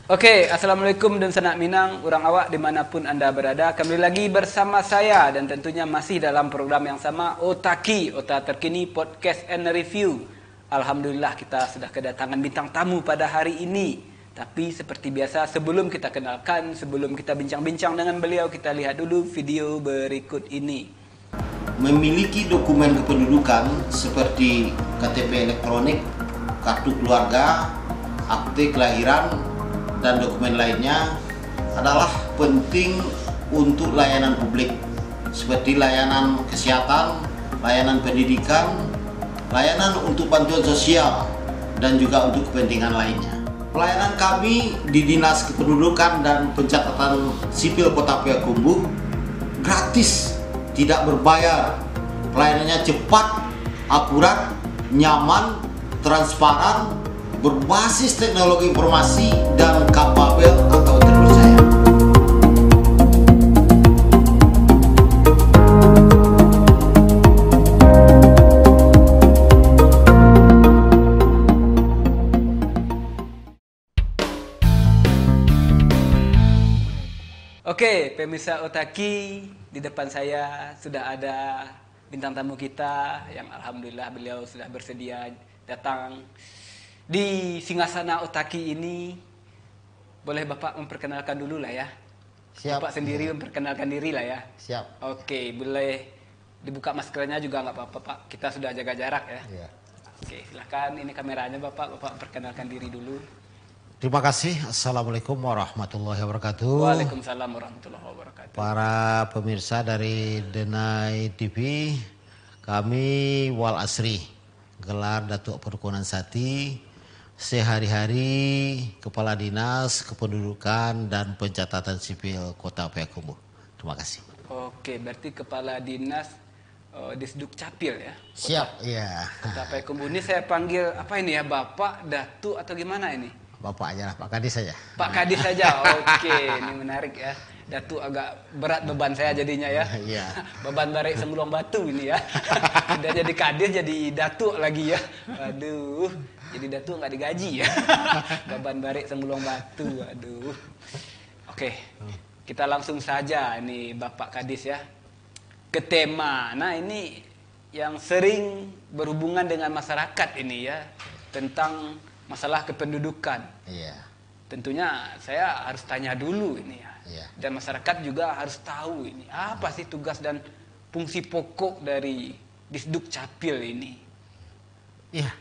Oke, Assalamualaikum dan Sanak Minang, orang awak dimanapun Anda berada. Kembali lagi bersama saya dan tentunya masih dalam program yang sama, Otaki, Ota Terkini Podcast and Review. Alhamdulillah kita sudah kedatangan bintang tamu pada hari ini. Tapi seperti biasa sebelum kita kenalkan, sebelum kita bincang-bincang dengan beliau, kita lihat dulu video berikut ini. Memiliki dokumen kependudukan seperti KTP elektronik, kartu keluarga, akte kelahiran, dan dokumen lainnya adalah penting untuk layanan publik seperti layanan kesehatan, layanan pendidikan, layanan untuk bantuan sosial, dan juga untuk kepentingan lainnya. Pelayanan kami di Dinas Kependudukan dan Pencatatan Sipil Kota Payakumbuh gratis, tidak berbayar. Pelayanannya cepat, akurat, nyaman, transparan, berbasis teknologi informasi dan kapabel atau terpercaya. Oke, pemirsa Otaki, di depan saya sudah ada bintang tamu kita yang alhamdulillah beliau sudah bersedia datang di Singgasana Otaki ini. Boleh Bapak memperkenalkan dulu lah ya. Siap. Bapak sendiri memperkenalkan diri lah ya. Siap. Oke, boleh dibuka maskernya juga nggak apa-apa Pak. Kita sudah jaga jarak ya. Ya. Oke, silahkan ini kameranya Bapak. Bapak perkenalkan diri dulu. Terima kasih. Assalamualaikum warahmatullahi wabarakatuh. Waalaikumsalam warahmatullahi wabarakatuh. Para pemirsa dari Denai TV, kami Wal Asri, gelar Datuk Perkunan Sati, sehari-hari Kepala Dinas Kependudukan dan Pencatatan Sipil Kota Payakumbuh. Terima kasih. Oke, berarti Kepala Dinas Disduk Capil ya? Siap, iya. Kota Payakumbuh ini saya panggil apa ini ya, Bapak, Datu atau gimana ini? Bapak aja lah, Pak Kadis saja. Pak Kadis saja. Oke, ini menarik ya. Datu agak berat beban saya jadinya ya. Iya. Beban barik Semulung Batu ini ya. Udah jadi Kadis jadi Datu lagi ya. Aduh, jadi Datu nggak digaji ya. Beban barik Semulung Batu. Aduh. Oke, kita langsung saja ini Bapak Kadis ya. Ke tema. Nah, ini yang sering berhubungan dengan masyarakat ini ya, tentang masalah kependudukan. Iya. Tentunya saya harus tanya dulu ini ya. Iya. Dan masyarakat juga harus tahu ini apa sih tugas dan fungsi pokok dari Disduk Capil ini. Iya.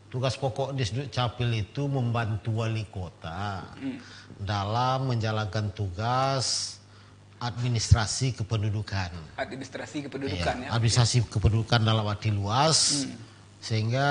Tugas pokok Disduk Capil itu membantu wali kota dalam menjalankan tugas administrasi kependudukan. Administrasi kependudukan ya. Administrasi kependudukan dalam arti luas. Sehingga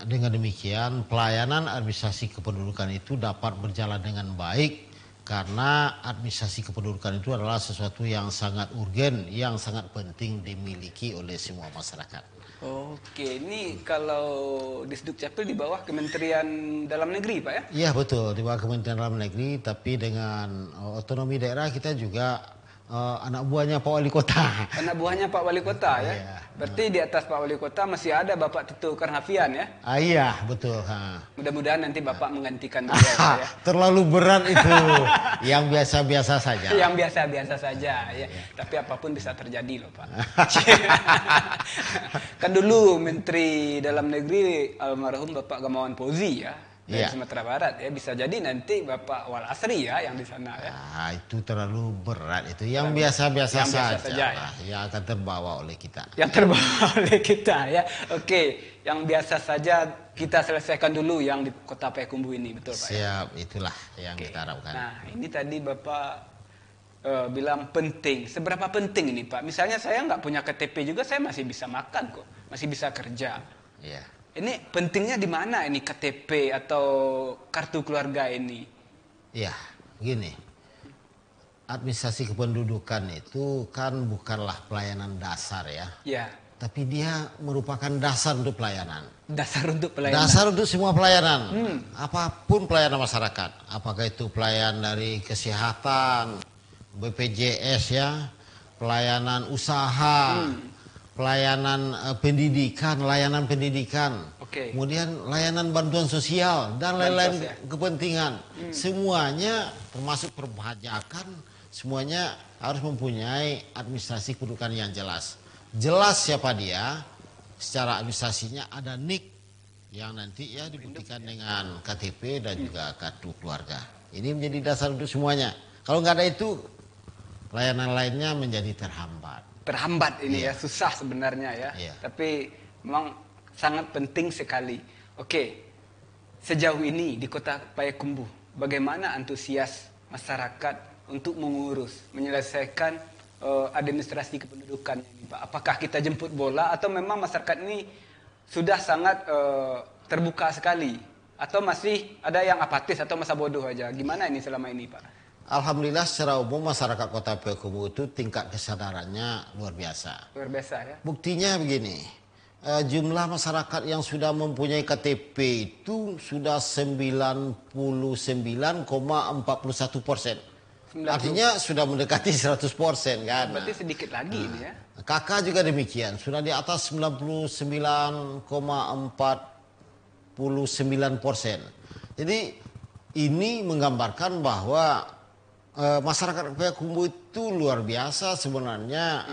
dengan demikian pelayanan administrasi kependudukan itu dapat berjalan dengan baik karena administrasi kependudukan itu adalah sesuatu yang sangat urgen, yang sangat penting dimiliki oleh semua masyarakat. Oke, ini kalau Disduk Capil di bawah Kementerian Dalam Negeri Pak ya? Iya betul, di bawah Kementerian Dalam Negeri, tapi dengan otonomi daerah kita juga anak buahnya Pak Wali Kota. Anak buahnya Pak Wali Kota ya? Iya. Berarti di atas Pak Wali Kota masih ada Bapak Tito Karnavian ya? Iya betul. Mudah-mudahan nanti Bapak menggantikan beliau ya. Terlalu berat itu, yang biasa-biasa saja. Yang biasa-biasa saja ya. Tapi apapun bisa terjadi loh Pak. Kan dulu Menteri Dalam Negeri almarhum Bapak Gamawan Fauzi ya. Dari Sumatera Barat ya, bisa jadi nanti Bapak Wal Asri ya yang di sana ya. Nah, itu terlalu berat itu. Yang biasa-biasa saja, ya. yang akan terbawa oleh kita. Yang terbawa oleh kita ya. Oke, yang biasa saja kita selesaikan dulu yang di Kota Payakumbuh ini, betul Pak? Siap, itulah yang kita harapkan. Nah, ini tadi Bapak bilang penting. Seberapa penting ini Pak? Misalnya saya nggak punya KTP juga, saya masih bisa makan kok, masih bisa kerja. Iya. Ini pentingnya di mana ini KTP atau kartu keluarga ini? Iya, begini. Administrasi kependudukan itu kan bukanlah pelayanan dasar ya. Ya. Tapi dia merupakan dasar untuk pelayanan. Dasar untuk pelayanan. Dasar untuk semua pelayanan. Apapun pelayanan masyarakat. Apakah itu pelayanan dari kesehatan, BPJS ya, pelayanan usaha, pelayanan pendidikan, layanan pendidikan, Oke. kemudian layanan bantuan sosial dan lain-lain Bansos, ya. kepentingan. Semuanya termasuk perpajakan, semuanya harus mempunyai administrasi kependudukan yang jelas. Jelas siapa dia, secara administrasinya ada NIK yang nanti ya dibuktikan dengan KTP dan juga kartu keluarga. Ini menjadi dasar untuk semuanya. Kalau nggak ada itu, layanan lainnya menjadi terhambat. Terhambat ini ya, susah sebenarnya ya. Iya. Tapi memang sangat penting sekali. Oke, sejauh ini di Kota Payakumbuh, bagaimana antusias masyarakat untuk mengurus, menyelesaikan administrasi kependudukannya ini, Pak? Apakah kita jemput bola atau memang masyarakat ini sudah sangat terbuka sekali? Atau masih ada yang apatis atau masa bodoh aja? Gimana ini selama ini, Pak? Alhamdulillah secara umum masyarakat Kota Payakumbuh itu tingkat kesadarannya luar biasa. Luar biasa ya. Buktinya begini, jumlah masyarakat yang sudah mempunyai KTP itu sudah 99,41%. Artinya sudah mendekati 100% kan. Berarti sedikit lagi ini ya. KK juga demikian, sudah di atas 99,49%. Jadi ini menggambarkan bahwa masyarakat Payakumbuh itu luar biasa sebenarnya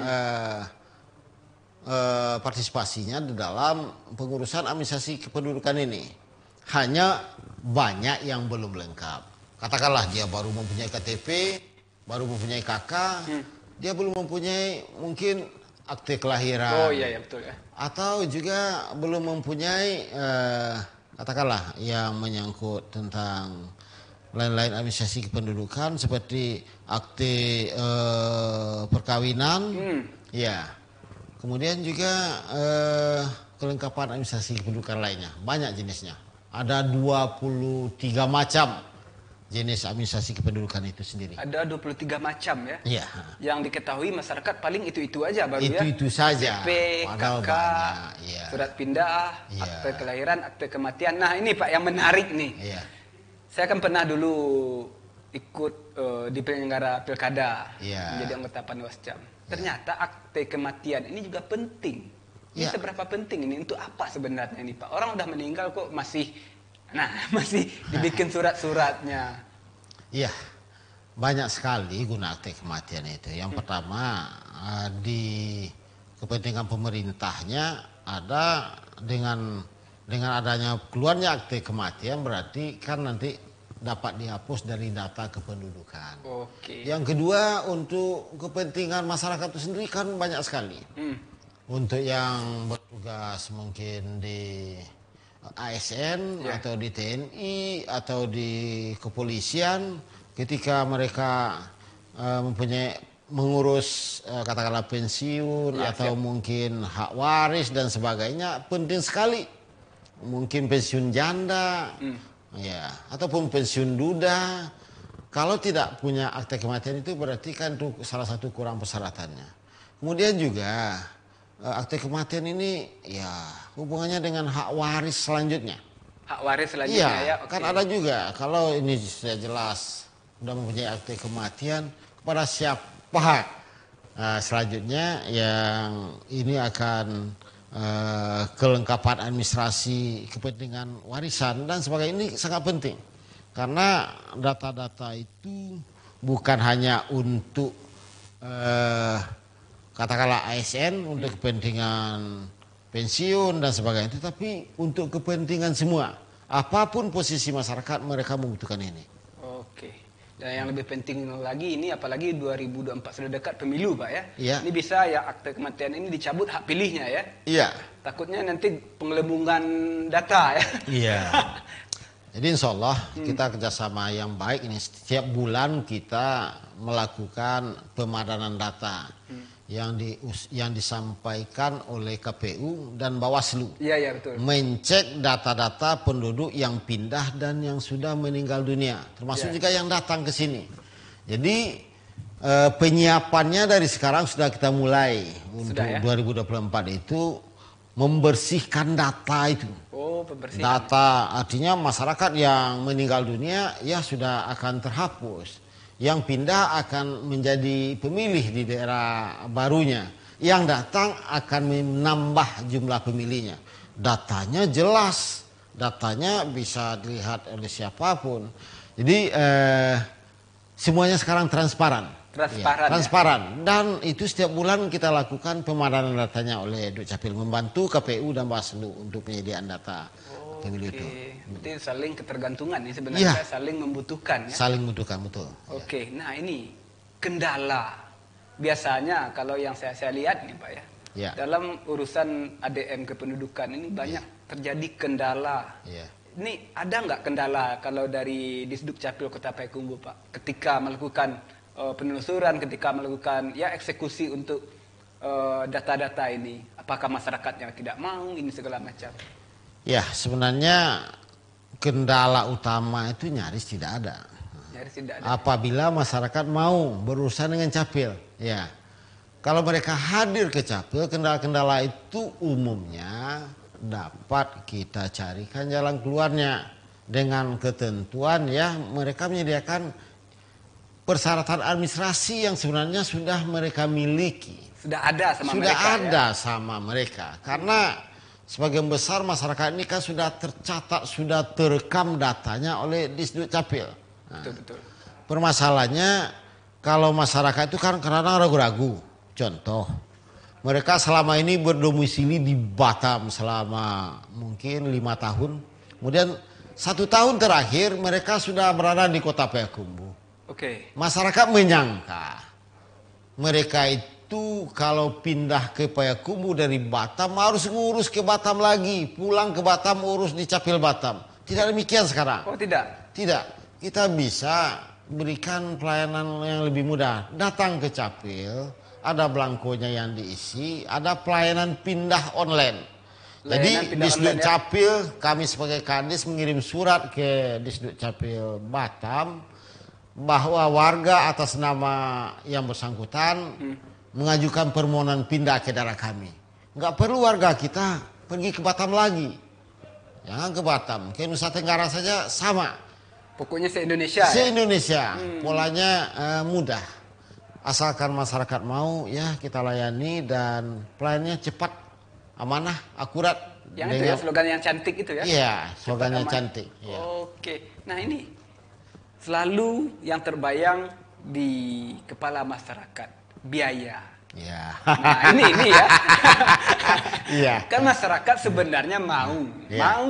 partisipasinya di dalam pengurusan administrasi kependudukan ini. Hanya banyak yang belum lengkap. Katakanlah dia baru mempunyai KTP, baru mempunyai KK, dia belum mempunyai mungkin akte kelahiran. Oh iya, betul ya. Atau juga belum mempunyai katakanlah yang menyangkut tentang lain-lain administrasi kependudukan seperti akte perkawinan, ya. Kemudian juga kelengkapan administrasi kependudukan lainnya, banyak jenisnya. Ada 23 macam jenis administrasi kependudukan itu sendiri. Ada 23 macam ya. Iya. Yang diketahui masyarakat paling itu-itu aja baru ya. Itu saja. KTP, Padahal KK, banyak, iya. surat pindah, Iya. akte kelahiran, akte kematian. Nah ini Pak yang menarik nih. Iya. Saya kan pernah dulu ikut di penyelenggara pilkada, Iya. menjadi anggota Panwascam. Ternyata akte kematian ini juga penting. Ini Iya. seberapa penting ini, untuk apa sebenarnya ini Pak? Orang udah meninggal kok masih masih dibikin surat-suratnya. Iya, banyak sekali guna akte kematian itu. Yang pertama, di kepentingan pemerintahnya ada dengan adanya keluarnya akte kematian berarti kan nanti dapat dihapus dari data kependudukan. Oke. Yang kedua, untuk kepentingan masyarakat itu sendiri kan banyak sekali. Untuk yang bertugas mungkin di ASN Ya. atau di TNI atau di kepolisian, ketika mereka mempunyai mengurus katakanlah pensiun Ya, atau siap. mungkin hak waris dan sebagainya, penting sekali. Mungkin pensiun janda, ya, ataupun pensiun duda. Kalau tidak punya akte kematian itu berarti kan itu salah satu kurang persyaratannya. Kemudian juga akte kematian ini ya hubungannya dengan hak waris selanjutnya. Hak waris selanjutnya ya. Iya, Oke. kan ada juga kalau ini sudah jelas sudah mempunyai akte kematian, kepada siapa selanjutnya yang ini akan kelengkapan administrasi kepentingan warisan dan sebagainya, ini sangat penting karena data-data itu bukan hanya untuk katakanlah ASN untuk kepentingan pensiun dan sebagainya, tetapi untuk kepentingan semua. Apapun posisi masyarakat, mereka membutuhkan ini. Oke. Dan yang lebih penting lagi ini, apalagi 2024 sudah dekat pemilu Pak ya. Iya. Ini bisa ya akte kematian ini dicabut hak pilihnya ya. Iya. Takutnya nanti penggelembungan data ya. Iya. Jadi insya Allah kita kerjasama yang baik ini. Setiap bulan kita melakukan pemadanan data yang disampaikan oleh KPU dan Bawaslu. Iya, iya betul. Mencek data-data penduduk yang pindah dan yang sudah meninggal dunia, termasuk Ya. juga yang datang ke sini. Jadi penyiapannya dari sekarang sudah kita mulai untuk ya? 2024 itu membersihkan data itu. Oh, pembersihan. Data artinya masyarakat yang meninggal dunia ya sudah akan terhapus. Yang pindah akan menjadi pemilih di daerah barunya. yang datang akan menambah jumlah pemilihnya. Datanya jelas, datanya bisa dilihat oleh siapapun. Jadi semuanya sekarang transparan. Transparan, ya, transparan. Dan itu setiap bulan kita lakukan pemadanan datanya oleh Dukcapil, membantu KPU dan Bawaslu untuk penyediaan data pemilu itu. Berarti saling ketergantungan nih sebenarnya, saling membutuhkan ya. Saling membutuhkan, betul. Oke, nah ini kendala. Biasanya kalau yang saya lihat nih Pak ya, dalam urusan ADM kependudukan ini banyak terjadi kendala. Ini ada nggak kendala kalau dari Disdukcapil Kota Payakumbuh Pak, ketika melakukan penelusuran, ketika melakukan eksekusi untuk data-data ini, apakah masyarakatnya tidak mau ini segala macam? Ya, sebenarnya kendala utama itu nyaris tidak ada. Nyaris tidak ada. Apabila masyarakat mau berurusan dengan Capil, ya. Kalau mereka hadir ke Capil, kendala-kendala itu umumnya dapat kita carikan jalan keluarnya dengan ketentuan mereka menyediakan persyaratan administrasi yang sebenarnya sudah mereka miliki. Sudah ada sama mereka. Sudah ada sama mereka. Karena sebagian besar masyarakat ini kan sudah tercatat, sudah terekam datanya oleh Disdukcapil. Betul. Permasalahannya kalau masyarakat itu kan karena ragu-ragu. Contoh, mereka selama ini berdomisili di Batam selama mungkin 5 tahun. Kemudian 1 tahun terakhir mereka sudah berada di Kota Payakumbuh. Masyarakat menyangka mereka itu kalau pindah ke Payakumbuh dari Batam harus ngurus ke Batam lagi, pulang ke Batam urus di Capil Batam. Tidak demikian sekarang. Oh tidak? Tidak. Kita bisa berikan pelayanan yang lebih mudah. Datang ke Capil, ada belangkonya yang diisi, ada pelayanan pindah online. Jadi Disdukcapil, kami sebagai Kadis mengirim surat ke Disdukcapil Batam bahwa warga atas nama yang bersangkutan mengajukan permohonan pindah ke daerah kami. Nggak perlu warga kita pergi ke Batam lagi. Jangan ke Batam, ke Nusa Tenggara saja sama. Pokoknya se-Indonesia. Se-Indonesia, polanya mudah. Asalkan masyarakat mau, kita layani dan pelayanannya cepat, amanah, akurat. Yang itu slogan yang cantik itu ya? Iya, slogannya cantik. Ya. Oke, nah ini selalu yang terbayang di kepala masyarakat, biaya. Nah ini ya. Kan masyarakat sebenarnya mau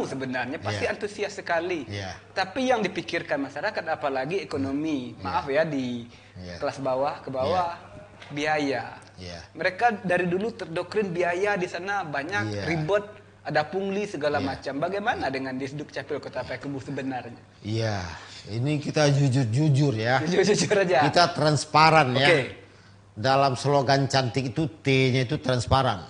sebenarnya pasti antusias sekali. Tapi yang dipikirkan masyarakat apalagi ekonomi, maaf ya di kelas bawah ke bawah, biaya. Mereka dari dulu terdoktrin biaya di sana banyak, ribet, ada pungli segala macam. Bagaimana dengan Disdukcapil Kota Payakumbuh sebenarnya? Ini kita jujur ya. Jujur aja. Kita transparan ya. Dalam slogan cantik itu T-nya itu transparan.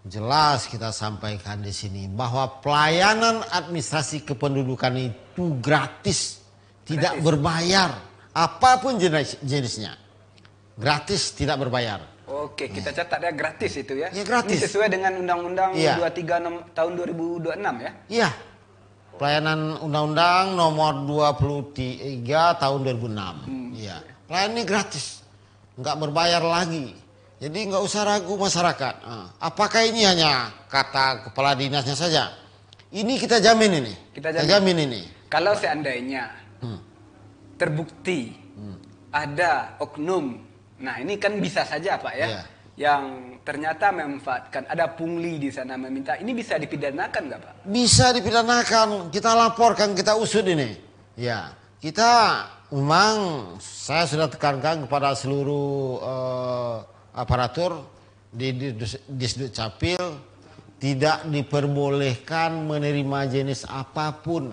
Jelas kita sampaikan di sini bahwa pelayanan administrasi kependudukan itu gratis, tidak berbayar. Apapun jenisnya. Gratis, tidak berbayar. Oke, kita catat ya gratis itu ya. Gratis. Ini sesuai dengan Undang-Undang 23 tahun 2026 ya. Iya. Pelayanan Undang-Undang nomor 23 tahun 2006. Pelayanan ini gratis. Nggak berbayar lagi. Jadi nggak usah ragu masyarakat. Apakah ini hanya kata kepala dinasnya saja? Ini kita jamin ini. Kita jamin ini. Kalau seandainya terbukti ada oknum, nah ini kan bisa saja Pak ya, yang ternyata memanfaatkan, ada pungli di sana meminta, ini bisa dipidanakan nggak Pak? Bisa dipidanakan, kita laporkan, kita usut ini. Kita memang saya sudah tekankan kepada seluruh aparatur di Disdukcapil tidak diperbolehkan menerima jenis apapun,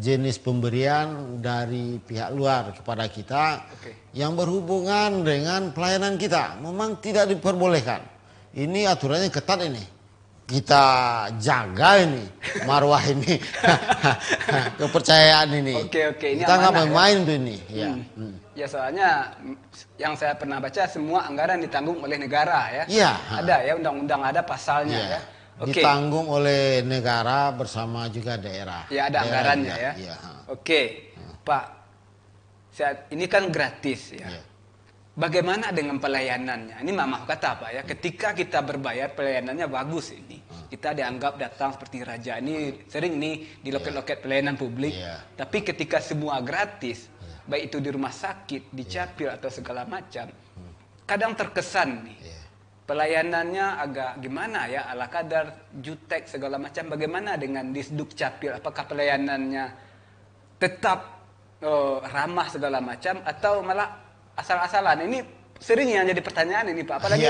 jenis pemberian dari pihak luar kepada kita yang berhubungan dengan pelayanan kita. Memang tidak diperbolehkan. Ini aturannya ketat ini. Kita jaga ini, marwah ini, kepercayaan ini. Ini kita nggak main-main tuh ini. Ya soalnya yang saya pernah baca semua anggaran ditanggung oleh negara ya. Ada ya, undang-undang ada pasalnya ya. Ditanggung oleh negara bersama juga daerah. Ada anggarannya ya. Pak, ini kan gratis ya. bagaimana dengan pelayanannya? Ini Mama kata Pak ya, ketika kita berbayar pelayanannya bagus ini. Kita dianggap datang seperti raja. Ini sering nih di loket-loket pelayanan publik. Tapi ketika semua gratis, baik itu di rumah sakit, di capil atau segala macam, kadang terkesan nih. Pelayanannya agak gimana ya, ala kadar, jutek segala macam. Bagaimana dengan Disduk Capil? Apakah pelayanannya tetap ramah segala macam atau malah asal-asalan? Ini sering yang jadi pertanyaan ini Pak. Apalagi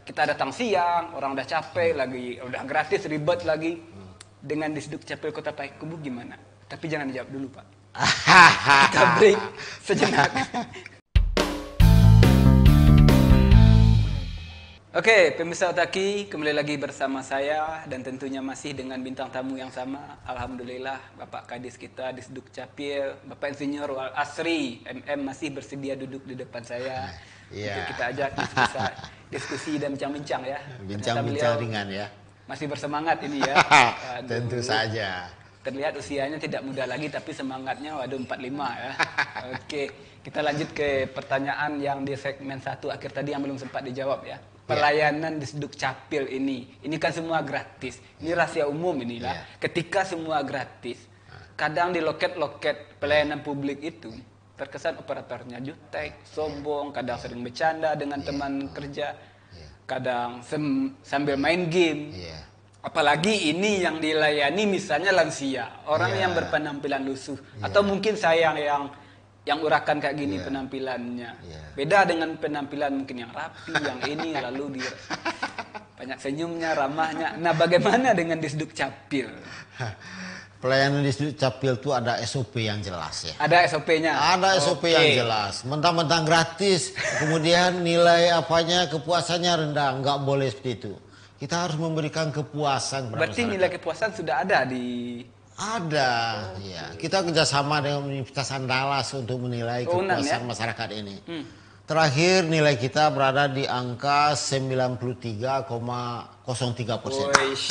kita datang siang, orang udah capek lagi, udah gratis ribet lagi. Dengan Disduk Capil Kota Payakumbuh gimana? Tapi jangan dijawab dulu Pak. Kita break sejenak. Oke, pemirsa Otaki, kembali lagi bersama saya dan tentunya masih dengan bintang tamu yang sama. Alhamdulillah, Bapak Kadis kita, Disduk Capil, Bapak Insinyur Wal Asri, MM masih bersedia duduk di depan saya. Untuk kita ajak diskusi dan bincang-bincang ya. Bincang-bincang ringan ya. Masih bersemangat ini ya. Tentu saja. Terlihat usianya tidak muda lagi, tapi semangatnya waduh 45 ya. Oke, kita lanjut ke pertanyaan yang di segmen 1 akhir tadi yang belum sempat dijawab ya. Pelayanan Disduk Capil ini kan semua gratis. Ini rahasia umum inilah. Ketika semua gratis, kadang di loket-loket pelayanan publik itu terkesan operatornya jutek, sombong, kadang sering bercanda dengan teman kerja, kadang sambil main game. Apalagi ini yang dilayani misalnya lansia, orang yang berpenampilan lusuh, atau mungkin saya yang urakan kayak gini penampilannya. Beda dengan penampilan mungkin yang rapi, yang ini lalu banyak senyumnya, ramahnya. Nah, bagaimana dengan Disduk Capil? Pelayanan Disduk Capil itu ada SOP yang jelas ya. Ada SOP-nya? Ada SOP yang jelas. Mentang-mentang gratis, kemudian nilai apanya, kepuasannya rendah. Nggak boleh seperti itu. Kita harus memberikan kepuasan. Berarti nilai kepuasan sudah ada di... Ada, ya. Kita kerjasama dengan Universitas Andalas untuk menilai kepuasan masyarakat ini. Terakhir nilai kita berada di angka 93,03%.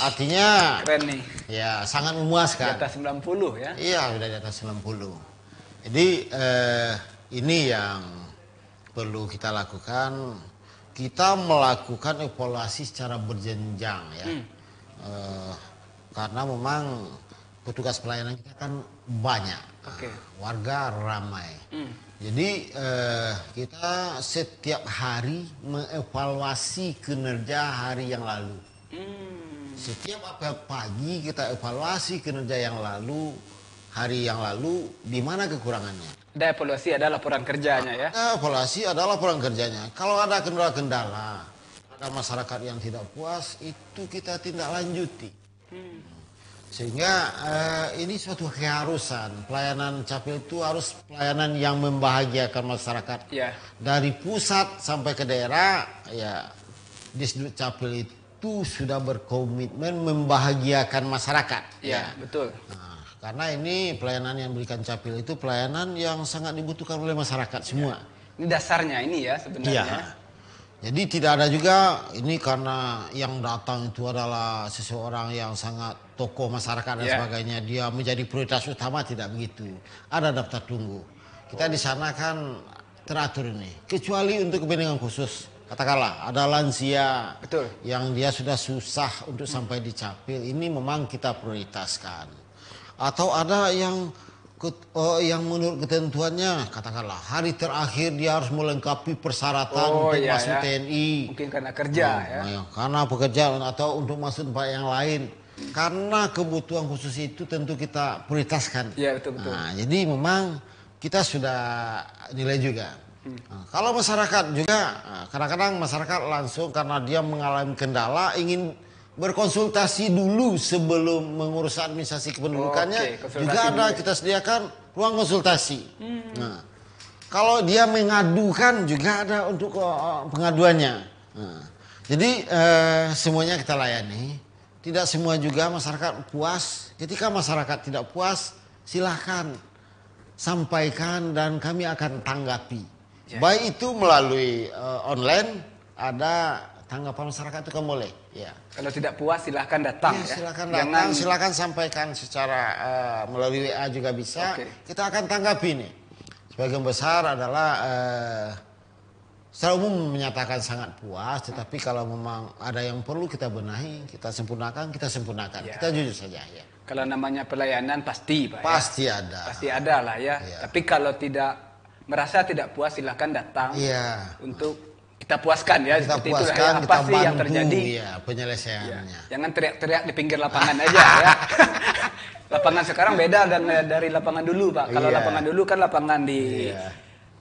Artinya, keren nih. Ya sangat memuaskan. Di atas 90 ya? Iya, sudah di atas 90. Jadi ini yang perlu kita lakukan. Kita melakukan evaluasi secara berjenjang ya, karena memang petugas pelayanan kita kan banyak, warga ramai. Jadi kita setiap hari mengevaluasi kinerja hari yang lalu. Setiap apel pagi kita evaluasi kinerja yang lalu, hari yang lalu, di mana kekurangannya. Ada evaluasi, ada laporan kerjanya ya? Ada evaluasi, ada laporan kerjanya. Kalau ada kendala-kendala, ada masyarakat yang tidak puas, itu kita tindak lanjuti. Sehingga ini suatu keharusan. Pelayanan Capil itu harus pelayanan yang membahagiakan masyarakat. Dari pusat sampai ke daerah, ya Disduk Capil itu sudah berkomitmen membahagiakan masyarakat. Ya, betul. Nah, karena ini pelayanan yang diberikan Capil itu pelayanan yang sangat dibutuhkan oleh masyarakat semua. Ini dasarnya ini ya sebenarnya. Jadi tidak ada juga ini karena yang datang itu adalah seseorang yang sangat tokoh masyarakat dan sebagainya, dia menjadi prioritas utama, tidak begitu. Ada daftar tunggu. Kita di sana kan teratur ini. Kecuali untuk kepentingan khusus. Katakanlah ada lansia yang dia sudah susah untuk sampai di Capil, ini memang kita prioritaskan. Atau ada yang menurut ketentuannya, katakanlah hari terakhir dia harus melengkapi persyaratan untuk masuk TNI. Mungkin karena kerja karena pekerjaan atau untuk masuk tempat yang lain. Karena kebutuhan khusus itu tentu kita prioritaskan. Iya, betul-betul. Nah, jadi memang kita sudah nilai juga. Nah, kalau masyarakat juga, kadang-kadang masyarakat langsung karena dia mengalami kendala ingin berkonsultasi dulu sebelum mengurus administrasi kependudukannya, juga ada kita sediakan ruang konsultasi. Nah, kalau dia mengadukan juga ada untuk pengaduannya. Nah, jadi semuanya kita layani. Tidak semua juga masyarakat puas. Ketika masyarakat tidak puas, silahkan sampaikan dan kami akan tanggapi. Baik itu melalui online, ada tanggapan masyarakat itu kan boleh. Ya. Kalau tidak puas silahkan datang. Silahkan datang, silahkan sampaikan secara melalui WA juga bisa. Kita akan tanggapi nih. Sebagian besar adalah secara umum menyatakan sangat puas, tetapi kalau memang ada yang perlu kita benahi, kita sempurnakan, Ya. kita jujur saja ya. Kalau namanya pelayanan pasti Pak Pasti ya. ada. Pasti ada lah ya. Ya. Tapi kalau merasa tidak puas silahkan datang Iya. untuk kita puaskan ya. Kita Seperti itulah puaskan, ya. Apa kita sih yang bantu terjadi? ya penyelesaiannya. Jangan teriak-teriak di pinggir lapangan aja ya. Lapangan sekarang beda dari lapangan dulu Pak. Kalau Iya. lapangan dulu kan lapangan di Iya.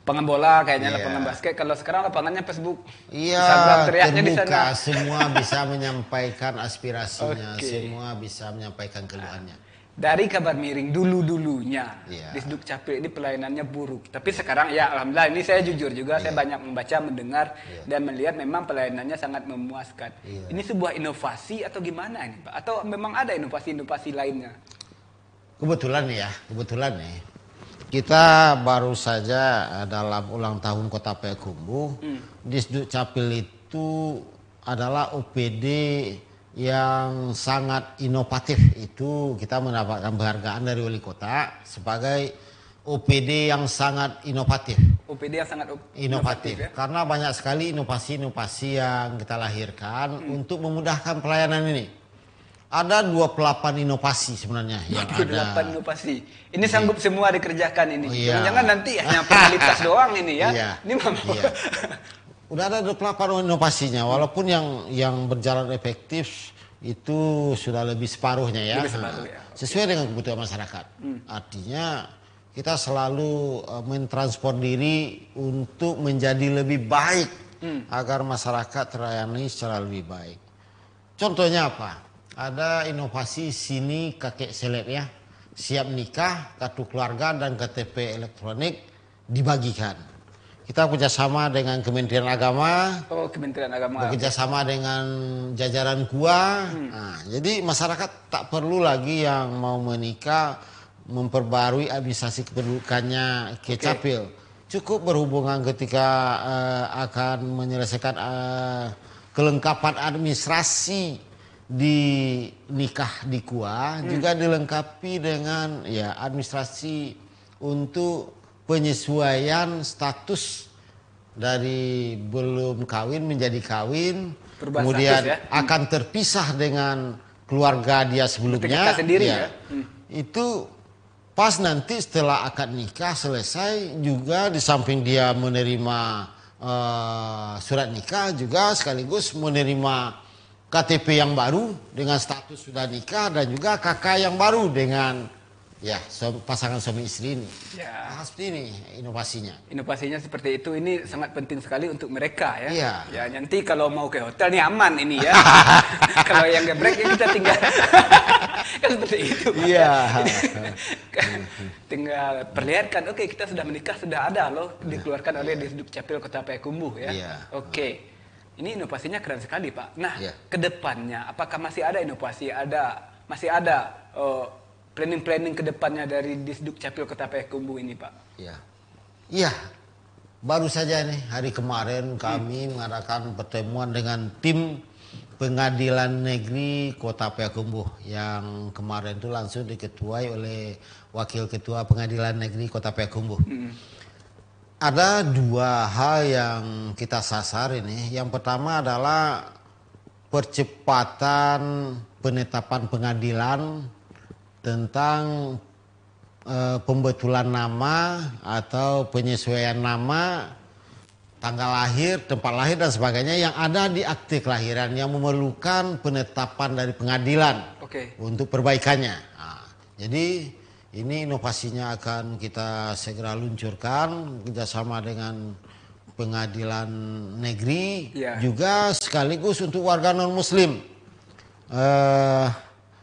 lapangan bola kayaknya, Iya. lapangan basket. Kalau sekarang lapangannya Facebook. Iya, Instagram, teriaknya di terbuka, sana. semua bisa menyampaikan aspirasinya, Oke. semua bisa menyampaikan keluhannya. Dari kabar miring dulu-dulunya, Iya. Disduk Capil ini pelayanannya buruk. Tapi sekarang ya alhamdulillah, ini saya jujur juga, saya banyak membaca, mendengar, dan melihat memang pelayanannya sangat memuaskan. Iya. Ini sebuah inovasi atau gimana ini Pak? Atau memang ada inovasi-inovasi lainnya? Kebetulan nih, kita baru saja dalam ulang tahun Kota Payakumbuh, Disduk Capil itu adalah OPD yang sangat inovatif. Itu kita mendapatkan penghargaan dari wali kota sebagai OPD yang sangat inovatif. OPD yang sangat Inovatif ya? karena banyak sekali inovasi-inovasi yang kita lahirkan untuk memudahkan pelayanan ini. Ada 28 inovasi sebenarnya yang ada. 28 inovasi. Ini sanggup semua dikerjakan ini. Oh, iya. Jangan-jangan nanti hanya formalitas doang ini ya. Iya. Ini memang. Iya. Udah ada 28 inovasinya, walaupun yang berjalan efektif itu sudah lebih separuhnya ya. Lebih separuh, ya. Sesuai dengan kebutuhan masyarakat. Artinya kita selalu mentransform diri untuk menjadi lebih baik agar masyarakat terlayani secara lebih baik. Contohnya apa? Ada inovasi sini kakek seleb ya. Siap nikah, kartu keluarga dan KTP elektronik dibagikan. Kita kerjasama dengan Kementerian Agama, Oh, Kementerian Agama. bekerjasama dengan jajaran KUA. Nah, jadi masyarakat tak perlu lagi yang mau menikah memperbarui administrasi kependudukannya ke Capil. Cukup berhubungan ketika akan menyelesaikan kelengkapan administrasi di nikah di KUA, juga dilengkapi dengan ya administrasi untuk penyesuaian status dari belum kawin menjadi kawin, Perubahan kemudian status, ya. akan terpisah dengan keluarga dia sebelumnya. Kakak sendiri ya. ya? Itu pas nanti setelah akad nikah selesai juga di samping dia menerima surat nikah juga sekaligus menerima KTP yang baru dengan status sudah nikah dan juga kakak yang baru dengan ya pasangan suami istri ini. Ya. Nah, seperti ini inovasinya. Inovasinya seperti itu, ini sangat penting sekali untuk mereka ya. Iya. Ya nanti kalau mau ke hotel nih aman ini ya. Kalau yang gebrek ya kita tinggal kan seperti itu. Pak. Iya. Tinggal perlihatkan, oke kita sudah menikah, sudah ada loh dikeluarkan oleh Disduk Capil Kota Payakumbuh ya. Iya. Oke. Ini inovasinya keren sekali Pak. Nah, Iya. kedepannya apakah masih ada inovasi? Masih ada planning-planning kedepannya dari Disduk Capil Kota Payakumbuh ini Pak? Iya. Iya. Baru saja nih hari kemarin kami mengadakan pertemuan dengan tim Pengadilan Negeri Kota Payakumbuh yang kemarin itu langsung diketuai oleh Wakil Ketua Pengadilan Negeri Kota Payakumbuh. Ada dua hal yang kita sasar ini. Yang pertama adalah percepatan penetapan pengadilan tentang pembetulan nama atau penyesuaian nama, tanggal lahir, tempat lahir dan sebagainya yang ada di akte kelahiran yang memerlukan penetapan dari pengadilan untuk perbaikannya. Nah, jadi ini inovasinya akan kita segera luncurkan kerjasama dengan pengadilan negeri juga sekaligus untuk warga non muslim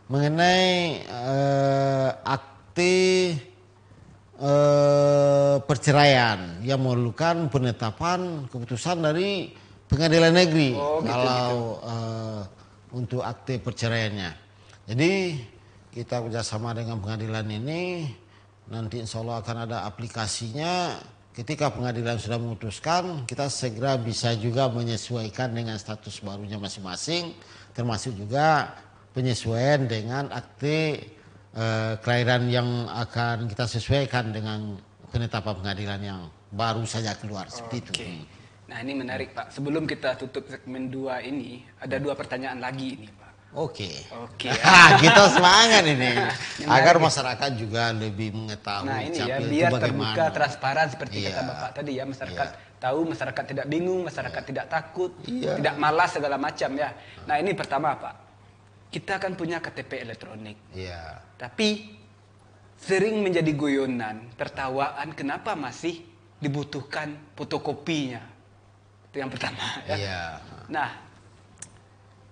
mengenai akte perceraian yang memerlukan penetapan keputusan dari pengadilan negeri untuk akte perceraiannya. Jadi kita kerjasama dengan pengadilan ini, nanti insya Allah akan ada aplikasinya. Ketika pengadilan sudah memutuskan, kita segera bisa juga menyesuaikan dengan status barunya masing-masing, termasuk juga penyesuaian dengan akte kelahiran yang akan kita sesuaikan dengan penetapan pengadilan yang baru saja keluar seperti itu. Nah ini menarik Pak. Sebelum kita tutup segmen 2 ini, ada 2 pertanyaan lagi ini Pak. Oke. Kita semangat ini agar masyarakat juga lebih mengetahui. Nah ini ya, capil itu biar bagaimana. terbuka, transparan seperti Iya. kata Bapak tadi ya, masyarakat Iya. tahu, masyarakat tidak bingung, masyarakat tidak takut, Iya. tidak malas segala macam ya. Nah ini pertama Pak, kita kan punya KTP elektronik, Iya. tapi sering menjadi guyonan, tertawaan kenapa masih dibutuhkan fotokopinya. Itu yang pertama ya. Iya. Nah,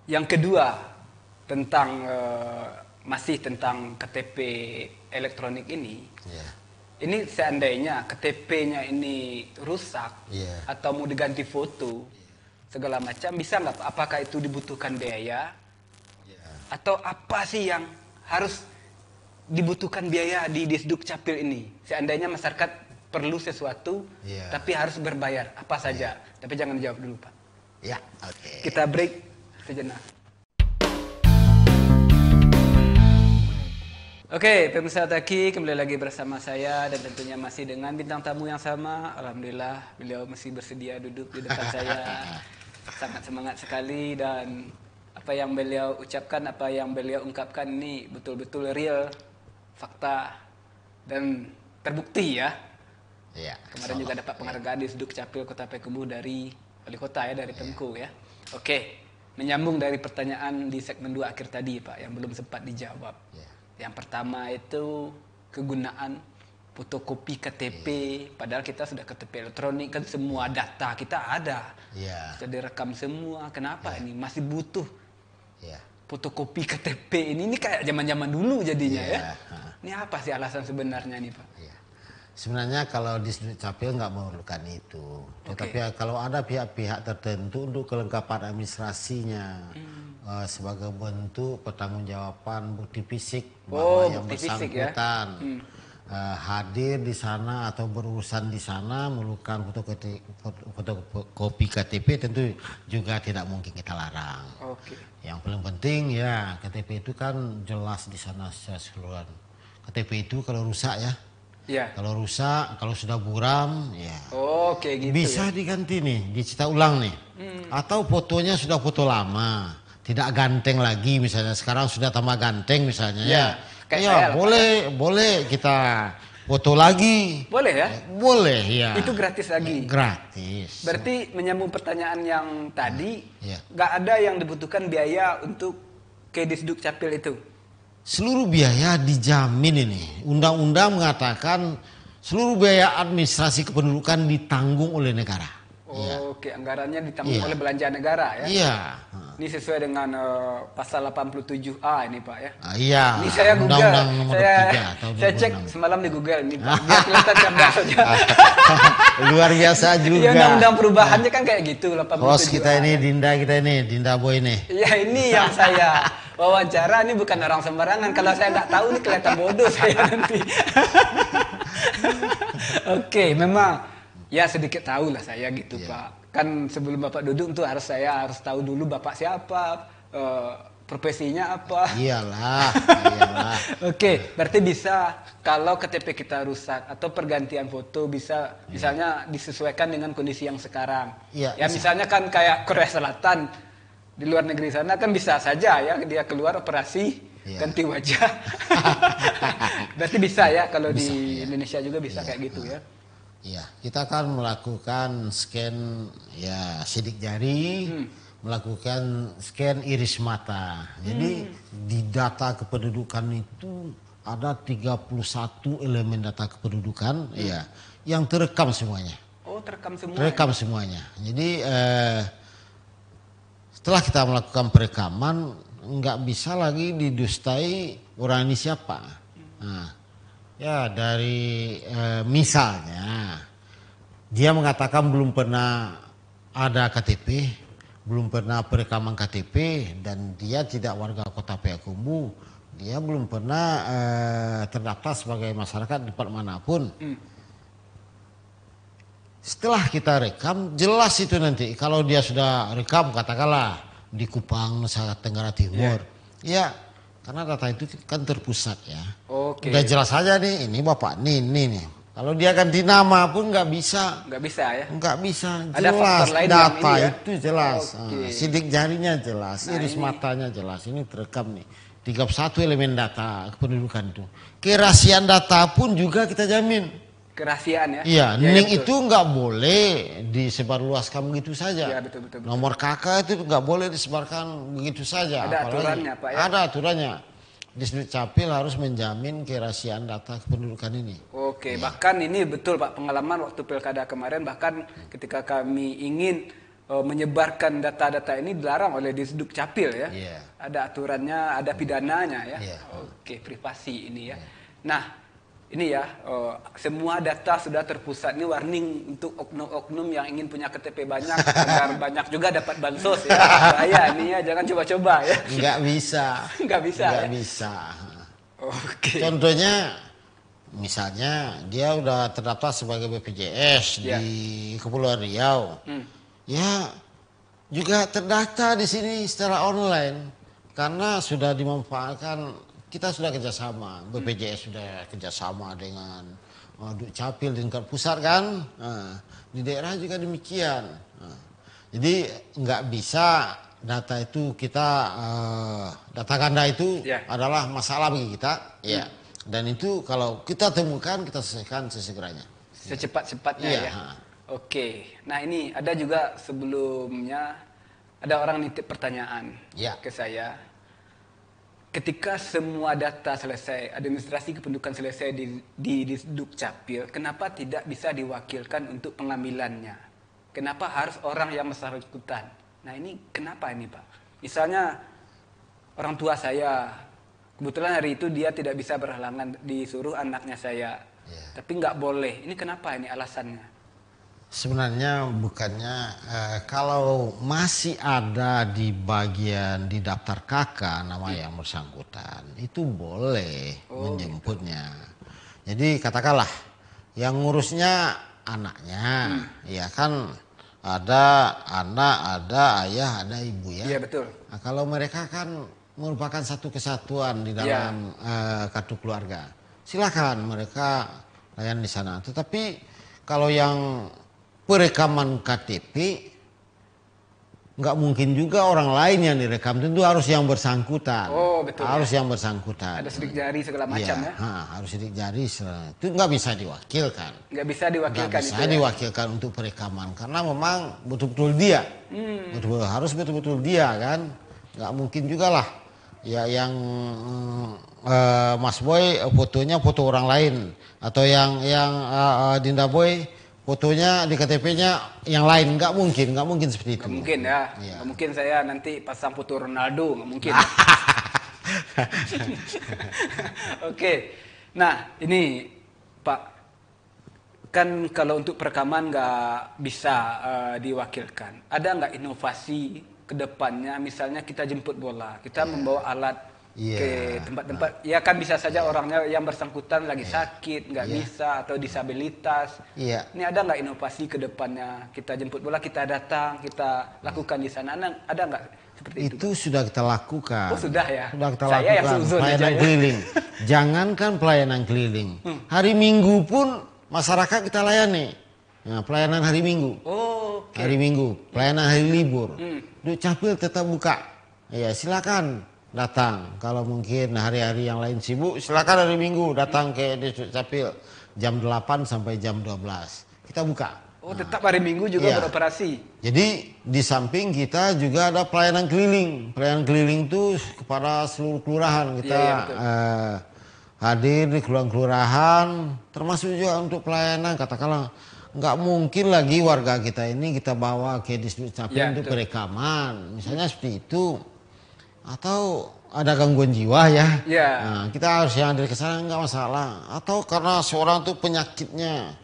yang kedua tentang masih tentang KTP elektronik ini. Iya. Ini seandainya KTP-nya ini rusak Iya. atau mau diganti foto segala macam, bisa nggak Pak? Apakah itu dibutuhkan biaya Iya. atau apa sih yang harus dibutuhkan biaya di Disduk Capil ini? Seandainya masyarakat perlu sesuatu, Iya. tapi harus berbayar apa saja. Tapi jangan dijawab dulu Pak. Ya, oke. Kita break sejenak. Oke, pemirsa Taki kembali lagi bersama saya dan tentunya masih dengan bintang tamu yang sama. Alhamdulillah beliau masih bersedia duduk di depan saya. Sangat semangat sekali dan apa yang beliau ucapkan, apa yang beliau ungkapkan ini betul-betul real, fakta dan terbukti ya. Iya. Kemarin juga dapat penghargaan di Disduk Capil Kota Payakumbuh dari wali kota ya, dari Pemko ya. Oke, menyambung dari pertanyaan di segmen 2 akhir tadi Pak yang belum sempat dijawab. Iya. Yang pertama itu kegunaan fotokopi KTP, padahal kita sudah KTP elektronik kan semua data kita ada. Iya. Sudah direkam semua. Kenapa ini masih butuh Iya. fotokopi KTP ini kayak zaman-zaman dulu jadinya Iya. ya. Ini apa sih alasan sebenarnya nih Pak? Iya. Sebenarnya kalau di Capil nggak memerlukan itu, tetapi kalau ada pihak-pihak tertentu untuk kelengkapan administrasinya sebagai bentuk pertanggungjawaban bukti fisik bahwa yang bukti fisik ya. bersangkutan hadir di sana atau berurusan di sana memerlukan fotokopi KTP, tentu juga tidak mungkin kita larang. Oke. Yang paling penting ya KTP itu kan jelas di sana secara keseluruhan. KTP itu kalau rusak ya. Iya. Kalau rusak, kalau sudah buram, ya Oke gitu. bisa ya. diganti nih, dicetak ulang nih. Atau fotonya sudah foto lama, tidak ganteng lagi misalnya. Sekarang sudah tambah ganteng misalnya Ya, ya. kayak Ya saya lah, boleh kita foto lagi. Boleh ya? Boleh ya. Itu gratis lagi. Gratis. Berarti menyambung pertanyaan yang tadi, Iya. nggak ada yang dibutuhkan biaya untuk ke Disduk Capil itu. Seluruh biaya dijamin ini. Undang-undang mengatakan seluruh biaya administrasi kependudukan ditanggung oleh negara. Oke, anggarannya ditanggung Iya. oleh belanja negara ya. Iya. Ini sesuai dengan pasal 87A ini Pak ya. Iya. Ini saya Google, Undang-Undang nomor 23 tahun saya cek 2006. semalam di Google ini Pak. Biar kelihatan cerdas saja. Luar biasa juga. Iya, undang-undang perubahannya kan kayak gitu 87A. Host kita ini, Dinda Boy nih. Iya, ini yang saya wawancara, ini bukan orang sembarangan. Kalau saya nggak tahu ini kelihatan bodoh saya nanti. Oke, memang ya sedikit tahu lah saya gitu Iya. Pak. Kan sebelum Bapak duduk tuh saya harus tahu dulu Bapak siapa, profesinya apa. Iyalah. Oke, berarti bisa kalau KTP kita rusak atau pergantian foto bisa misalnya disesuaikan dengan kondisi yang sekarang. Iya, Ya bisa. misalnya kan kayak Korea Selatan di luar negeri sana kan bisa saja ya dia keluar operasi Iya. ganti wajah. Berarti bisa ya kalau Bisa, di iya. Indonesia juga bisa kayak gitu ya. Iya, kita akan melakukan scan ya sidik jari, melakukan scan iris mata. Jadi di data kependudukan itu ada 31 elemen data kependudukan ya yang terekam semuanya. Oh, terekam semua. Terekam semuanya. Jadi setelah kita melakukan perekaman nggak bisa lagi didustai orang ini siapa. Nah, ya dari misalnya dia mengatakan belum pernah ada KTP, belum pernah perekaman KTP dan dia tidak warga Kota Payakumbuh, dia belum pernah terdaftar sebagai masyarakat di tempat manapun. Setelah kita rekam, jelas itu nanti. Kalau dia sudah rekam, katakanlah di Kupang, Nusa Tenggara Timur. Ya, karena data itu kan terpusat ya. Oke. Udah jelas saja nih, ini bapak nih. Kalau dia ganti nama pun nggak bisa. Nggak bisa ya? Nggak bisa. Ada Jelas. faktor lain yang Data ini ya? itu jelas. Oke. Sidik jarinya jelas. Nah, Iris ini. matanya jelas. Ini terekam nih. 31 elemen data kependudukan itu. Kerahasiaan data pun juga kita jamin. Kerahasiaan ya? Iya, Ya, NIK betul. itu nggak boleh disebarluaskan begitu saja. Iya, betul, betul, betul. Nomor KK itu nggak boleh disebarkan begitu saja. Ada aturannya, Pak, ya? Ada aturannya. Disduk Capil harus menjamin kerahasiaan data kependudukan ini. Oke, bahkan ini betul Pak, pengalaman waktu pilkada kemarin, bahkan ketika kami ingin menyebarkan data-data ini dilarang oleh Disduk Capil ya. Iya. Ada aturannya, ada pidananya ya. Iya. Oke, privasi ini ya. Nah, ini ya, semua data sudah terpusat. Ini warning untuk oknum-oknum yang ingin punya KTP banyak, agar banyak juga dapat bansos ya. Bahaya ini ya, jangan coba-coba ya. Nggak bisa. Nggak bisa Nggak ya? bisa. Oke. Contohnya, misalnya dia udah terdaftar sebagai BPJS Ya. di Kepulauan Riau. Hmm. Ya, juga terdaftar di sini secara online karena sudah dimanfaatkan. Kita sudah kerjasama, BPJS sudah kerjasama dengan Duk Capil di tingkat pusat kan. Di daerah juga demikian. Jadi nggak bisa data itu kita data ganda itu Ya. adalah masalah bagi kita. Ya. Dan itu kalau kita temukan kita selesaikan sesegeranya. Secepat-cepatnya Iya, ya. ha. Oke. Nah ini ada juga sebelumnya ada orang nitip pertanyaan Ya. ke saya. Ketika semua data selesai, administrasi kependudukan selesai di Disduk Capil, kenapa tidak bisa diwakilkan untuk pengambilannya? Kenapa harus orang yang bersangkutan? Nah ini kenapa ini Pak? Misalnya orang tua saya, kebetulan hari itu dia tidak bisa berhalangan disuruh anaknya saya. Ya. Tapi nggak boleh. Ini kenapa ini alasannya? Sebenarnya bukannya kalau masih ada di bagian di daftar KK nama yang bersangkutan itu boleh menjemputnya. Jadi katakanlah yang ngurusnya anaknya, ya kan ada anak, ada ayah, ada ibu ya. Iya betul. Nah, kalau mereka kan merupakan satu kesatuan di dalam kartu keluarga, silakan mereka layan di sana. Tetapi kalau yang perekaman KTP nggak mungkin juga orang lain yang direkam, tentu harus yang bersangkutan. Oh, betul, harus yang bersangkutan. Ada sidik jari segala macam ya. Harus sidik jari, itu nggak bisa diwakilkan. Nggak bisa diwakilkan Nggak bisa itu ya. diwakilkan untuk perekaman karena memang betul-betul dia, harus betul-betul dia kan. Nggak mungkin juga lah ya yang Mas Boy fotonya foto orang lain atau yang Dinda Boy fotonya di KTP-nya yang lain. Nggak mungkin seperti itu. Nggak mungkin ya. Iya. Nggak mungkin saya nanti pasang foto Ronaldo, nggak mungkin. Oke. Nah ini Pak, kan kalau untuk perekaman nggak bisa diwakilkan. Ada nggak inovasi ke depannya? Misalnya kita jemput bola, kita membawa alat ke tempat-tempat. Ya kan bisa saja orangnya yang bersangkutan lagi sakit, nggak bisa atau disabilitas. Iya. Ini ada nggak inovasi ke depannya? Kita jemput bola, kita datang, kita lakukan di sana. Ada nggak seperti itu? Itu sudah kita lakukan. Oh sudah ya. Sudah kita Saya lakukan yang seuzon aja pelayanan ya. keliling. Jangankan pelayanan keliling, hari Minggu pun masyarakat kita layani. Nah, pelayanan hari Minggu, Oh, oke. hari Minggu, pelayanan hari libur, Duk Capil tetap buka. Ya silakan datang. Kalau mungkin hari-hari yang lain sibuk, silakan hari Minggu datang ke Duk Capil jam 8 sampai jam 12. Kita buka. Oh tetap hari Minggu juga Iya. beroperasi. Jadi di samping kita juga ada pelayanan keliling. Pelayanan keliling itu kepada seluruh kelurahan kita Iya, betul. hadir di kelurahan, termasuk juga untuk pelayanan. Katakanlah nggak mungkin lagi warga kita ini kita bawa ke Disduk Capil Iya, untuk betul. perekaman, misalnya seperti itu. Atau ada gangguan jiwa ya, Iya. nah, kita harus yang hadir ke sana nggak masalah. Atau karena seorang tuh penyakitnya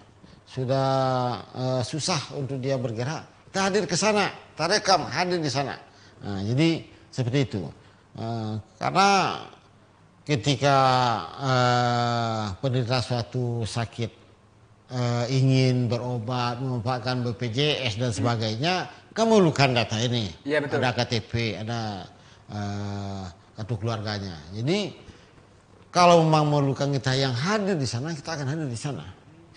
sudah susah untuk dia bergerak, kita hadir ke sana, kita rekam, hadir di sana. Nah, jadi seperti itu. Karena ketika penderita suatu sakit ingin berobat, memanfaatkan BPJS dan sebagainya, kan memerlukan data ini. Iya, betul. Ada KTP, ada kartu keluarganya. Jadi kalau memang memerlukan kita yang hadir di sana, kita akan hadir di sana.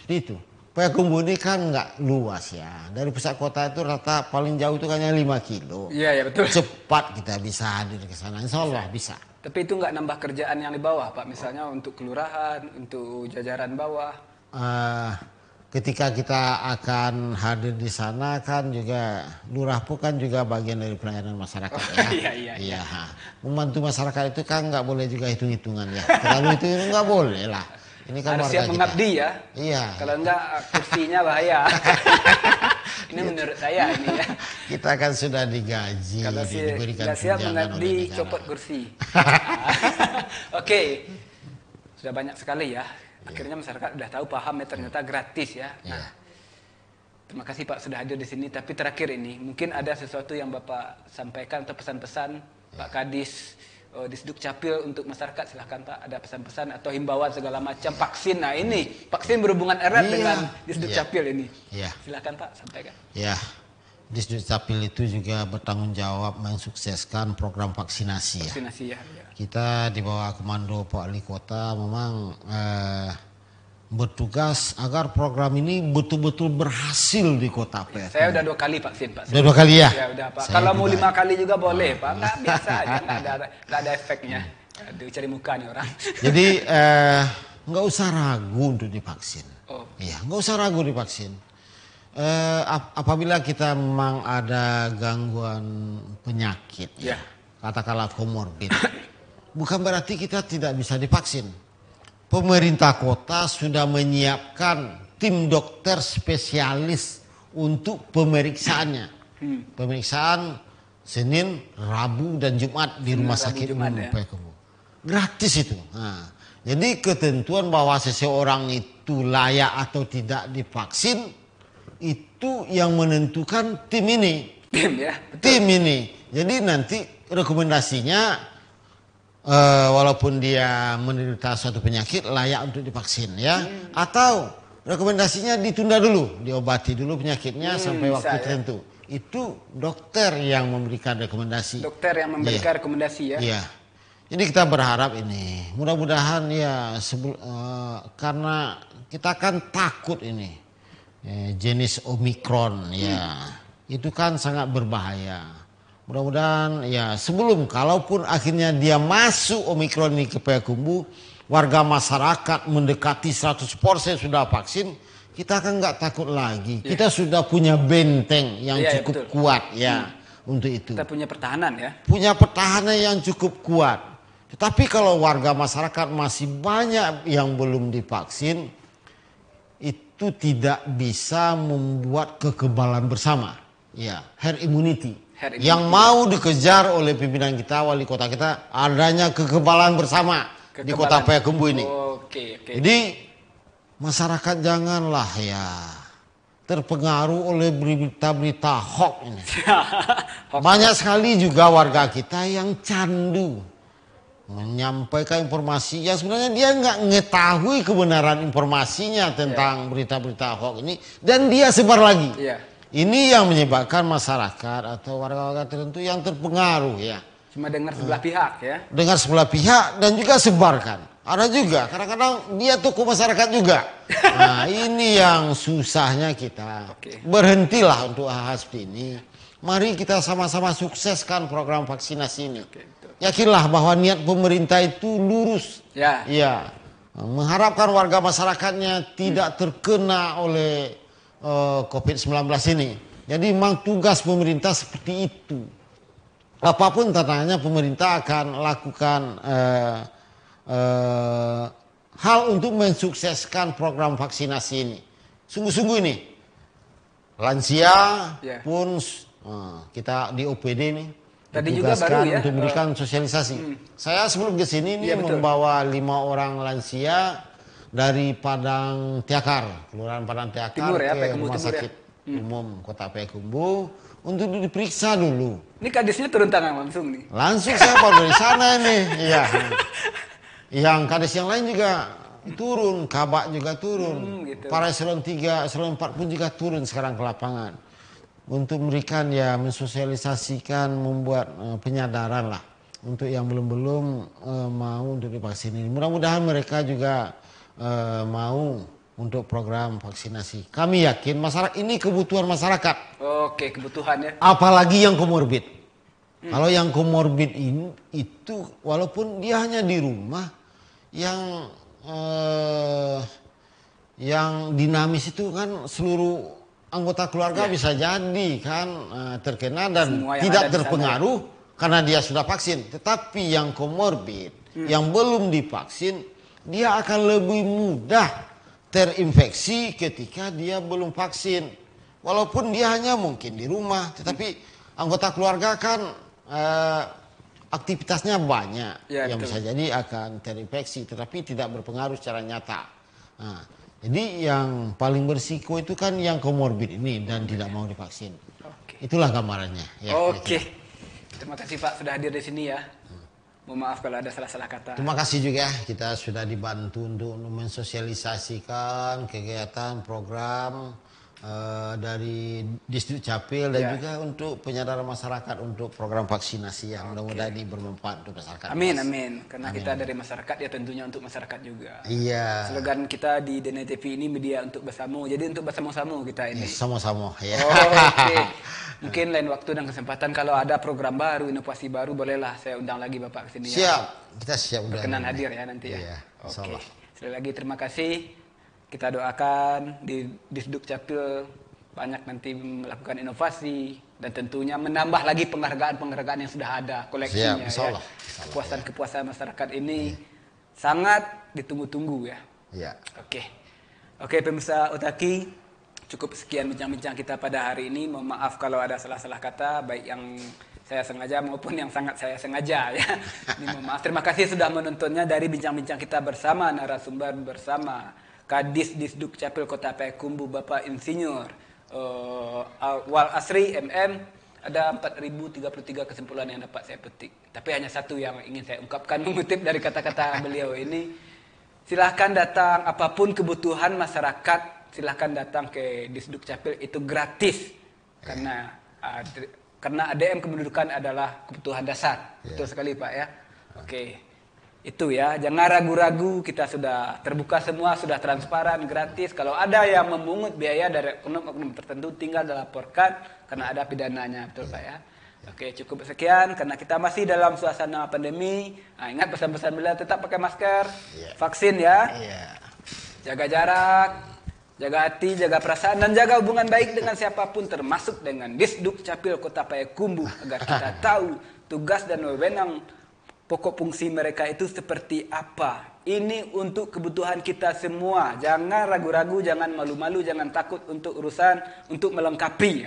seperti itu. Payakumbuh ini kan nggak luas ya. Dari pusat kota itu rata paling jauh itu hanya 5 kilo. Iya, ya betul. Cepat kita bisa hadir ke sana. Insya Allah bisa. Tapi itu nggak nambah kerjaan yang di bawah, Pak? Misalnya untuk kelurahan, untuk jajaran bawah. Ketika kita akan hadir di sana kan juga lurah pun kan juga bagian dari pelayanan masyarakat ya. Iya. Membantu masyarakat itu kan nggak boleh juga hitung-hitungan ya. Terlalu itu nggak boleh lah. Ini kan Harus warga siap kita. mengabdi ya. Iya. Kalau enggak kursinya bahaya. Ini menurut saya ini ya. Kita kan sudah digaji, Kalau diberikan nggak siap tunjangan mengabdi, oleh negara. copot kursi. Oke, sudah banyak sekali ya. Akhirnya masyarakat sudah tahu, paham ya, ternyata gratis ya. Nah, terima kasih Pak sudah hadir di sini. Tapi terakhir ini, mungkin ada sesuatu yang Bapak sampaikan atau pesan-pesan Pak Kadis, Disduk Capil untuk masyarakat. Silahkan Pak, ada pesan-pesan atau himbauan segala macam. Vaksin, nah ini vaksin berhubungan erat dengan Disduk Capil ini. Silahkan Pak, sampaikan. Ya, Disduk Capil itu juga bertanggung jawab mensukseskan program vaksinasi ya. Vaksinasi ya. Kita di bawah komando Pak Wali Kota memang bertugas agar program ini betul-betul berhasil di kota Payakumbuh. Saya udah 2 kali vaksin Pak. Udah 2 kali ya? Ya udah Pak. Kalau mau 5 kali juga boleh Pak. Nggak biasa aja, nggak ada efeknya. Aduh, cari muka nih orang. Jadi nggak usah ragu untuk divaksin. Iya, nggak usah ragu divaksin. Apabila kita memang ada gangguan penyakit, katakanlah komorbid, bukan berarti kita tidak bisa divaksin. Pemerintah kota sudah menyiapkan tim dokter spesialis untuk pemeriksaannya. Pemeriksaan Senin, Rabu, dan Jumat di Rumah Sakit Umum Payakumbuh. Gratis itu. Nah, jadi ketentuan bahwa seseorang itu layak atau tidak divaksin, itu yang menentukan tim ini. Tim ya? Betul. Tim ini. Jadi nanti rekomendasinya, walaupun dia menderita suatu penyakit layak untuk divaksin ya, atau rekomendasinya ditunda dulu, diobati dulu penyakitnya sampai waktu tertentu. Itu dokter yang memberikan rekomendasi. Dokter yang memberikan rekomendasi ya. Iya. Jadi kita berharap ini, mudah-mudahan ya, karena kita kan takut ini jenis Omikron ya, itu kan sangat berbahaya. Mudah-mudahan ya sebelum, kalaupun akhirnya dia masuk Omikron ini ke Payakumbuh, warga masyarakat mendekati 100% sudah vaksin, kita kan nggak takut lagi. Kita sudah punya benteng yang cukup kuat ya untuk itu. Kita punya pertahanan ya. Punya pertahanan yang cukup kuat. Tetapi kalau warga masyarakat masih banyak yang belum divaksin, itu tidak bisa membuat kekebalan bersama. Ya, herd immunity. Yang mau dikejar oleh pimpinan kita, wali kota kita, adanya kekebalan bersama di kota Payakumbuh ini. Jadi masyarakat janganlah ya terpengaruh oleh berita-berita hoax ini. Banyak sekali juga warga kita yang candu menyampaikan informasi yang sebenarnya dia nggak mengetahui kebenaran informasinya tentang berita-berita hoax ini, dan dia sebar lagi. Ini yang menyebabkan masyarakat atau warga-warga tertentu yang terpengaruh ya. Cuma dengar sebelah pihak ya. Dengar sebelah pihak dan juga sebarkan. Ada juga kadang-kadang dia tokoh masyarakat juga. Nah, ini yang susahnya kita. Berhentilah untuk hal-hal seperti ini. Mari kita sama-sama sukseskan program vaksinasi ini. Yakinlah bahwa niat pemerintah itu lurus. Ya. Mengharapkan warga masyarakatnya tidak terkena oleh COVID-19 ini. Jadi memang tugas pemerintah seperti itu. Apapun tantangannya, pemerintah akan lakukan hal untuk mensukseskan program vaksinasi ini. Sungguh-sungguh ini. Lansia pun kita di OPD ini tadi juga baru ya untuk memberikan sosialisasi. Saya sebelum ke sini ini membawa 5 orang lansia dari Padang Tiakar, Kelurahan Padang Tiakar Timur, ya, ke Rumah Sakit Umum Kota Payakumbuh untuk diperiksa dulu. Ini kadisnya turun tangan langsung nih? Langsung saya baru dari sana nih. Iya. Yang kadis yang lain juga turun, Kabak juga turun. Gitu. Para eselon 3, eselon 4 pun juga turun sekarang ke lapangan. Untuk memberikan ya, mensosialisasikan, membuat penyadaran lah. Untuk yang belum mau untuk divaksin ini. Mudah-mudahan mereka juga mau untuk program vaksinasi. Kami yakin masyarakat ini kebutuhan masyarakat. Oke, kebutuhan ya. Apalagi yang komorbid. Kalau yang komorbid ini itu walaupun dia hanya di rumah, yang dinamis itu kan seluruh anggota keluarga bisa jadi kan terkena dan tidak terpengaruh karena dia sudah vaksin. Tetapi yang komorbid, yang belum divaksin, dia akan lebih mudah terinfeksi ketika dia belum vaksin. Walaupun dia hanya mungkin di rumah, tetapi anggota keluarga kan aktivitasnya banyak yang bisa jadi akan terinfeksi, tetapi tidak berpengaruh secara nyata. Nah, jadi yang paling berisiko itu kan yang komorbid ini dan tidak mau divaksin. Itulah gambarannya. Ya, terima kasih Pak sudah hadir di sini ya. Mohon maaf kalau ada salah-salah kata. Terima kasih juga kita sudah dibantu untuk mensosialisasikan kegiatan program dari Distrik Capil dan juga untuk penyadaran masyarakat untuk program vaksinasi yang mudah-mudahan ini bermanfaat untuk masyarakat. Amin, amin. Karena kita dari masyarakat ya tentunya untuk masyarakat juga. Iya. Slogan kita di DNA TV ini media untuk bersama. Jadi untuk bersama-sama kita ini. Sama-sama ya. Oke. Mungkin lain waktu dan kesempatan kalau ada program baru, inovasi baru, bolehlah saya undang lagi Bapak ke sini. Siap, kita siap undang. Berkenan hadir ya nanti ya. Iya, oke. Sekali lagi terima kasih. Kita doakan di Disduk Capil banyak nanti melakukan inovasi dan tentunya menambah lagi penghargaan-penghargaan yang sudah ada koleksinya. Siap, ya. Kepuasan-kepuasan masyarakat ini sangat ditunggu-tunggu ya. Iya. Oke, pemirsa Otaki, cukup sekian bincang-bincang kita pada hari ini. Mohon maaf kalau ada salah-salah kata, baik yang saya sengaja maupun yang sangat saya sengaja ya. Ini mohon maaf. Terima kasih sudah menontonnya dari bincang-bincang kita bersama narasumber bersama Kadis Disduk Capil Kota Payakumbuh Bapak Insinyur Wal Asri MM. Ada 4033 kesimpulan yang dapat saya petik. Tapi hanya satu yang ingin saya ungkapkan mengutip dari kata-kata beliau ini. Silahkan datang apapun kebutuhan masyarakat, silahkan datang ke Disduk Capil, itu gratis. Karena ADM kependudukan adalah kebutuhan dasar. Betul sekali Pak ya. Itu ya, jangan ragu-ragu, kita sudah terbuka semua, sudah transparan, gratis. Kalau ada yang memungut biaya dari oknum-oknum tertentu, tinggal dilaporkan karena ada pidananya, betul Pak ya. Cukup sekian karena kita masih dalam suasana pandemi. Nah, ingat pesan-pesan beliau, tetap pakai masker, vaksin ya, jaga jarak, jaga hati, jaga perasaan, dan jaga hubungan baik dengan siapapun, termasuk dengan Disduk Capil Kota Payakumbuh, agar kita tahu tugas dan wewenang pokok fungsi mereka itu seperti apa. Ini untuk kebutuhan kita semua. Jangan ragu-ragu, jangan malu-malu, jangan takut untuk urusan, untuk melengkapi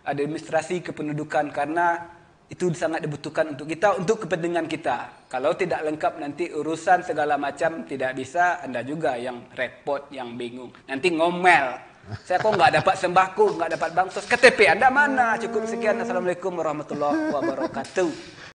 administrasi kependudukan, karena itu sangat dibutuhkan untuk kita, untuk kepentingan kita. Kalau tidak lengkap nanti urusan segala macam tidak bisa, Anda juga yang repot, yang bingung. Nanti ngomel. Saya kok nggak dapat sembako, nggak dapat bansos, KTP Anda mana? Cukup sekian. Assalamualaikum warahmatullahi wabarakatuh.